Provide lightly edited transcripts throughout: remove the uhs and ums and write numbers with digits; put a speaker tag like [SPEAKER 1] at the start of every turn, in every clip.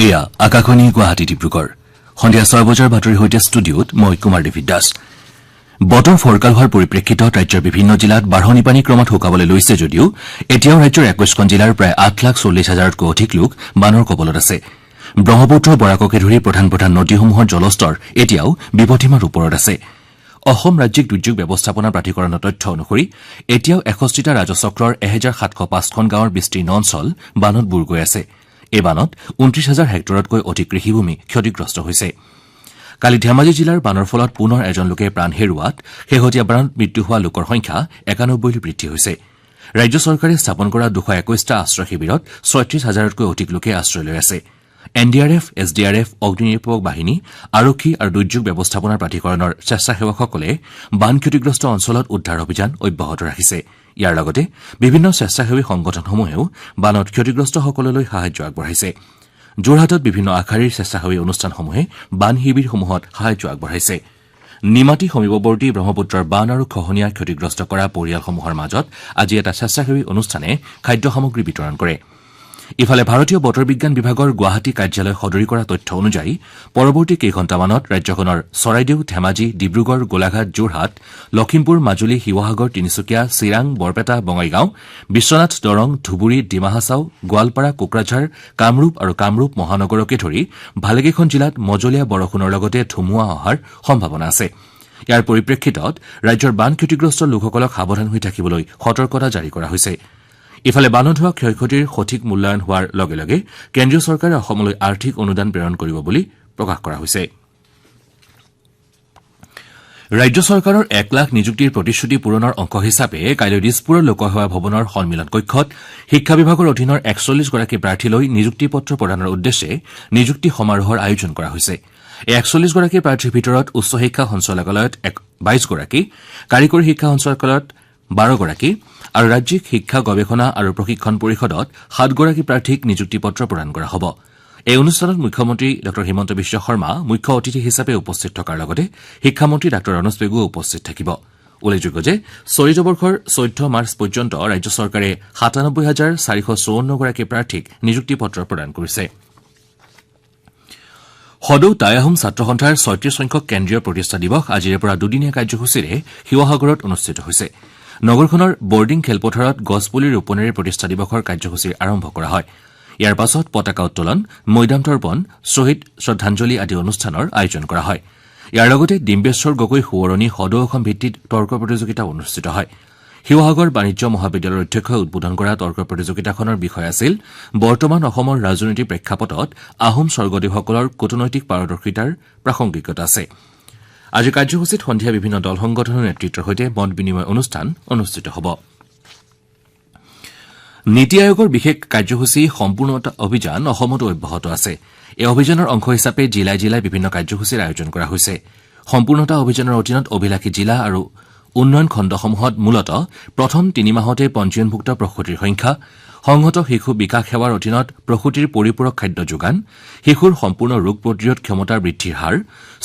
[SPEAKER 1] এয়া আকাশবাণী গুৱাহাটী ডিব্ৰুগড় সন্ধিয়া 6 বজাৰ বাতৰি সৈতে ষ্টুডিঅত মই কুমাৰ দেৱিত দাস বতৰ ফৰকাল হোৱাৰ পৰিপ্ৰেক্ষিতত ৰাজ্যৰ বিভিন্ন জিলাত বাঢ়নি পানী ক্ৰমাৎ শুকাবলৈ লৈছে যদিও এতিয়াও ৰাজ্যৰ 21খন জিলাৰ প্ৰায় 8,40,000তকৈ অধিক লোক বানৰ কবলত আছে ব্ৰহ্মপুত্ৰ বৰাককে ধৰি প্ৰধান প্ৰধান নদীসমূহৰ জলস্তৰ এতিয়াও বিপদসীমাৰ ওপৰত আছে অসম ৰাজ্যিক দুৰ্যোগ ব্যৱস্থাপনা প্ৰাধিকৰণৰ তথ্য অনুসৰি এতিয়াও 61টা ৰাজচক্ৰৰ 1705খন গাঁৱৰ বিস্তীৰ্ণ অঞ্চল বানত বুৰ গৈ আছে এই বানত 29,000 হেক্টৰতকৈ অধিক কৃষিভূমি ক্ষতিগ্ৰস্ত হৈছে কালি ধেমাজি জিলাৰ বানৰ ফলত পুনৰ এজন লোকে প্ৰাণ হেৰুওৱাত শেহতীয়া বানত মৃত্যু হোৱা লোকৰ সংখ্যা 91লৈ বৃদ্ধি হৈছে ৰাজ্য চৰকাৰে স্থাপন কৰা 221টা আশ্ৰয় শিবিৰত 36,000তকৈ অধিক লোকে আশ্ৰয় লৈ আছে এনডিআৰএফ এছডিআৰএফ অগ্নিনিৰ্বাপক বাহিনী আৰক্ষী আৰু দুৰ্যোগ ব্যৱস্থাপনা প্ৰাধিকৰণৰ স্বেচ্ছাসেৱকসকলে বান ক্ষতিগ্ৰস্ত অঞ্চলত উদ্ধাৰ অভিযান অব্যাহত ৰাখিছে ইয়াৰ লগতে বিভিন্ন স্বেচ্ছাসেৱী সংগঠনসমূহেও বানত ক্ষতিগ্ৰস্তসকললৈ সাহায্য আগবঢ়াইছে যোৰহাটত বিভিন্ন আখাৰীৰ স্বেচ্ছাসেৱী অনুষ্ঠানসমূহে বান শিবিৰসমূহত সাহায্য আগবঢ়াইছে নিমাতী সমীপৱৰ্তী ব্ৰহ্মপুত্ৰৰ বান আৰু খহনীয়াৰ ক্ষতিগ্ৰস্ত কৰা পৰিয়ালসমূহৰ মাজত আজি এটা স্বেচ্ছাসেৱী অনুষ্ঠানে খাদ্য সামগ্ৰী বিতৰণ কৰে ইফালে ভাৰতীয় বতৰ বিজ্ঞান বিভাগৰ গুৱাহাটী কাৰ্যালয় সদৰি কৰা তথ্য অনুযায়ী পৰৱৰ্তী কেইঘণ্টামানত ৰাজ্যখনৰ চৰাইদেউ ধেমাজি ডিব্ৰুগড় গোলাঘাট যোৰহাট লখিমপুৰ মাজুলী শিৱসাগৰ তিনিচুকীয়া চিৰাং বৰপেটা বঙাইগাঁও বিশ্বনাথ দৰং ধুবুৰী ডিমা হাছাও গোৱালপাৰা কোকৰাঝাৰ কামৰূপ আৰু কামৰূপ মহানগৰকে ধৰি ভালেকেইখন জিলাত মজলীয়া বৰষুণৰ লগতে ধুমুহা অহাৰ সম্ভাৱনা আছে ইয়াৰ পৰিপ্ৰেক্ষিতত ৰাজ্যৰ বান ক্ষতিগ্ৰস্ত লোকসকলক সাৱধান হৈ থাকিবলৈ সতৰ্কতা জাৰি কৰা হৈছে ইফালে বানত হোৱা ক্ষয়ক্ষতিৰ সঠিক মূল্যায়ন হোৱাৰ লগে লগে কেন্দ্ৰীয় চৰকাৰে অসমলৈ আৰ্থিক অনুদান প্ৰেৰণ কৰিব বুলি প্ৰকাশ কৰা হৈছে ৰাজ্য চৰকাৰৰ 1 লাখ নিযুক্তিৰ প্ৰতিশ্ৰুতি পূৰণৰ অংশ হিচাপে কাইলৈ দিছপুৰৰ লোকসেৱা ভৱনৰ সন্মিলন কক্ষত শিক্ষা বিভাগৰ অধীনৰ 41গৰাকী প্ৰাৰ্থীলৈ নিযুক্তি পত্ৰ প্ৰদানৰ উদ্দেশ্যে নিযুক্তি সমাৰোহৰ আয়োজন কৰা হৈছে এই 41গৰাকী প্ৰাৰ্থীৰ ভিতৰত উচ্চ শিক্ষা সঞ্চালকালয়ত 22গৰাকী কাৰিকৰী শিক্ষা সঞ্চালকালয়ত 12গৰাকী আৰু ৰাজ্যিক শিক্ষা গৱেষণা আৰু প্ৰশিক্ষণ পৰিষদত 7গৰাকী প্ৰাৰ্থীক নিযুক্তি পত্ৰ প্ৰদান কৰা হ'ব এই অনুষ্ঠানত মুখ্যমন্ত্ৰী ড হিমন্ত বিশ্ব শৰ্মা মুখ্য অতিথি হিচাপে উপস্থিত থকাৰ লগতে শিক্ষামন্ত্ৰী ড ৰনোজ পেগুও উপস্থিত থাকিব উল্লেখযোগ্য যে চলিত বৰ্ষৰ 14 মাৰ্চ পৰ্যন্ত ৰাজ্য চৰকাৰে 97,454গৰাকী প্ৰাৰ্থীক নিযুক্তি পত্ৰ প্ৰদান কৰিছে সদৌ টাই আহোম ছাত্ৰ সন্থাৰ 36 সংখ্যক কেন্দ্ৰীয় প্ৰতিষ্ঠা দিৱস আজিৰে পৰা দুদিনীয়া কাৰ্যসূচীৰে শিৱসাগৰত অনুষ্ঠিত হৈছে নগৰখনৰ বৰ্ডিং খেলপথাৰত গছপুলি ৰোপণেৰে প্ৰতিষ্ঠা দিৱসৰ কাৰ্যসূচী আৰম্ভ কৰা হয় ইয়াৰ পাছত পতাকা উত্তোলন মৈদাম তৰ্পণ শ্বহীদ শ্ৰদ্ধাঞ্জলি আদি অনুষ্ঠানৰ আয়োজন কৰা হয় ইয়াৰ লগতে ডিম্বেশ্বৰ গগৈ সোঁৱৰণী সদৌ অসম ভিত্তিত তৰ্ক প্ৰতিযোগিতা অনুষ্ঠিত হয় শিৱসাগৰ বাণিজ্য মহাবিদ্যালয়ৰ অধ্যক্ষই উদ্বোধন কৰা তৰ্ক প্ৰতিযোগিতাখনৰ বিষয় আছিল বৰ্তমান অসমৰ ৰাজনৈতিক প্ৰেক্ষাপটত আহোম স্বৰ্গদেউসকলৰ কূটনৈতিক পাৰদৰ্শিতাৰ প্ৰাসংগিকতা আছে আজি কাৰ্যসূচীত সন্ধিয়া বিভিন্ন দল সংগঠনৰ নেতৃত্বৰ সৈতে মত বিনিময় অনুষ্ঠান অনুষ্ঠিত হ'ব নীতি আয়োগৰ বিশেষ কাৰ্যসূচী সম্পূৰ্ণতা অভিযান অসমতো অব্যাহত আছে এই অভিযানৰ অংশ হিচাপে জিলাই জিলাই বিভিন্ন কাৰ্যসূচীৰ আয়োজন কৰা হৈছে সম্পূৰ্ণতা অভিযানৰ অধীনত অভিলাষী জিলা আৰু উন্নয়ন খণ্ডসমূহত মূলতঃ প্ৰথম 3 মাহতে পঞ্জীয়নভুক্ত প্ৰসূতিৰ সংখ্যা সংহত শিশু বিকাশ সেৱাৰ অধীনত প্ৰসূতিৰ পৰিপূৰক খাদ্য যোগান শিশুৰ সম্পূৰ্ণ ৰোগ প্ৰতিৰোধ ক্ষমতা বৃদ্ধিৰ হাৰ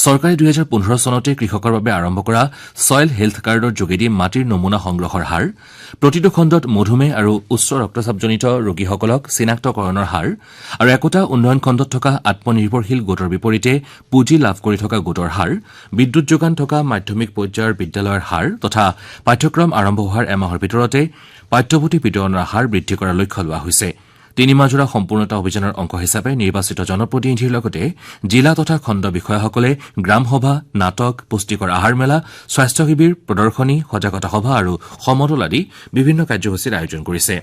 [SPEAKER 1] চৰকাৰে 2015 চনতে কৃষকৰ বাবে আৰম্ভ কৰা ছয়েল হেল্থ কাৰ্ডৰ যোগেদি মাটিৰ নমুনা সংগ্ৰহৰ হাৰ প্ৰতিটো খণ্ডত মধুমেহ আৰু উচ্চ ৰক্তচাপজনিত ৰোগীসকলক চিনাক্তকৰণৰ হাৰ আৰু একোটা উন্নয়ন খণ্ডত থকা আত্মনিৰ্ভৰশীল গোটৰ বিপৰীতে পুঁজি লাভ কৰি থকা গোটৰ হাৰ বিদ্যুৎ যোগান থকা মাধ্যমিক পৰ্যায়ৰ বিদ্যালয়ৰ হাৰ তথা পাঠ্যক্ৰম আৰম্ভ হোৱাৰ এমাহৰ ভিতৰতে পাঠ্যপুথি বিতৰণৰ হাৰ বৃদ্ধি কৰাৰ লক্ষ্য লোৱা হৈছে 3 মাহজোৰা সম্পূৰ্ণতা অভিযানৰ অংশ হিচাপে নিৰ্বাচিত জনপ্ৰতিনিধিৰ লগতে জিলা তথা খণ্ড বিষয়াসকলে গ্ৰাম সভা নাটক পুষ্টিকৰ আহাৰ মেলা স্বাস্থ্য শিবিৰ প্ৰদৰ্শনী সজাগতা সভা আৰু সমদল আদি বিভিন্ন কাৰ্যসূচীৰ আয়োজন কৰিছে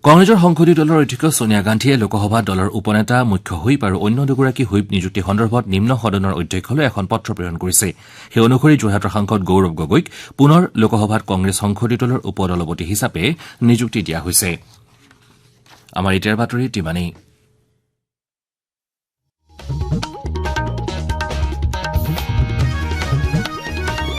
[SPEAKER 1] কংগ্ৰেছৰ সংসদীয় দলৰ অধ্যক্ষ সোনিয়া গান্ধীয়ে লোকসভাত দলৰ উপনেতা মুখ্য হুইপ আৰু অন্য দুগৰাকী হুইপ নিযুক্তি সন্দৰ্ভত নিম্ন সদনৰ অধ্যক্ষলৈ এখন পত্ৰ প্ৰেৰণ কৰিছে সেই অনুসৰি যোৰহাটৰ সাংসদ গৌৰৱ গগৈক পুনৰ লোকসভাত কংগ্ৰেছ সংসদীয় দলৰ উপদলপতি হিচাপে নিযুক্তি দিয়া হৈছে আমাৰ ইটাৰ বাতৰি তিমানেই